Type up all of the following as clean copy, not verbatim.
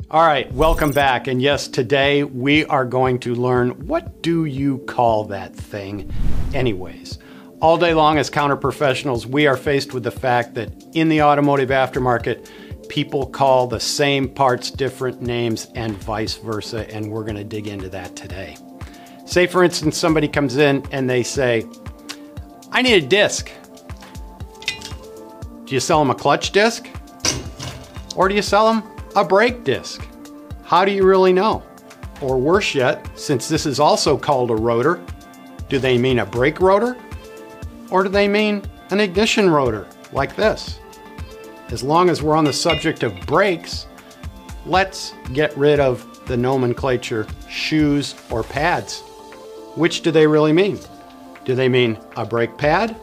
All right, welcome back. And yes, today we are going to learn, what do you call that thing anyways? All day long as counter professionals, we are faced with the fact that in the automotive aftermarket, people call the same parts different names and vice versa, and we're gonna dig into that today. Say for instance, somebody comes in and they say, I need a disc. Do you sell them a clutch disc? Or do you sell them a brake disc? How do you really know? Or worse yet, since this is also called a rotor, do they mean a brake rotor? Or do they mean an ignition rotor, like this? As long as we're on the subject of brakes, let's get rid of the nomenclature shoes or pads. Which do they really mean? Do they mean a brake pad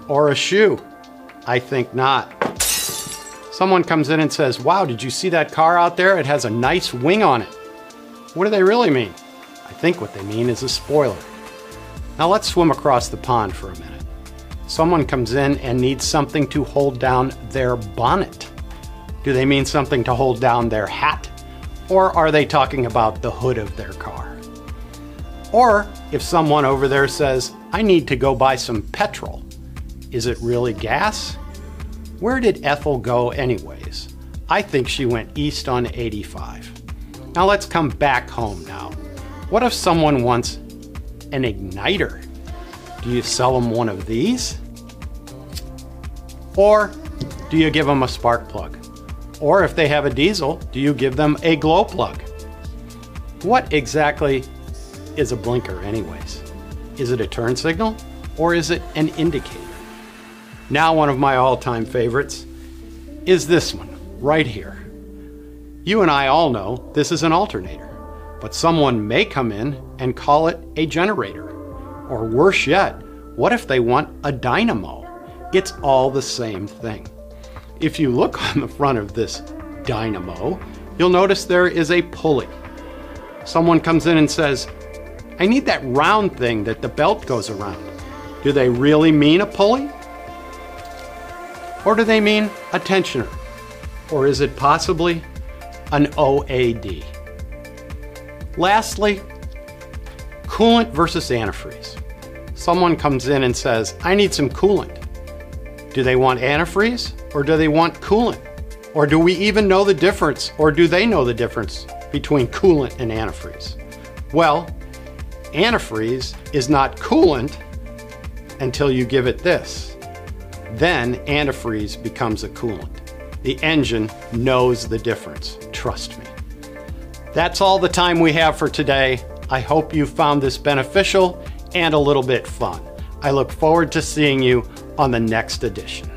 or a shoe? I think not. Someone comes in and says, wow, did you see that car out there? It has a nice wing on it. What do they really mean? I think what they mean is a spoiler. Now let's swim across the pond for a minute. Someone comes in and needs something to hold down their bonnet. Do they mean something to hold down their hat? Or are they talking about the hood of their car? Or if someone over there says, I need to go buy some petrol, is it really gas? Where did Ethel go anyways? I think she went east on 85. Now let's come back home now. What if someone wants an igniter? Do you sell them one of these? Or do you give them a spark plug? Or if they have a diesel, do you give them a glow plug? What exactly is a blinker anyways? Is it a turn signal or is it an indicator? Now one of my all-time favorites is this one right here. You and I all know this is an alternator, but someone may come in and call it a generator. Or worse yet, what if they want a dynamo? It's all the same thing. If you look on the front of this dynamo, you'll notice there is a pulley. Someone comes in and says, I need that round thing that the belt goes around. Do they really mean a pulley? Or do they mean a tensioner? Or is it possibly an OAD? Lastly, coolant versus antifreeze. Someone comes in and says, I need some coolant. Do they want antifreeze or do they want coolant? Or do we even know the difference, or do they know the difference between coolant and antifreeze? Well, antifreeze is not coolant until you give it this. Then antifreeze becomes a coolant. The engine knows the difference, trust me. That's all the time we have for today. I hope you found this beneficial and a little bit fun. I look forward to seeing you on the next edition.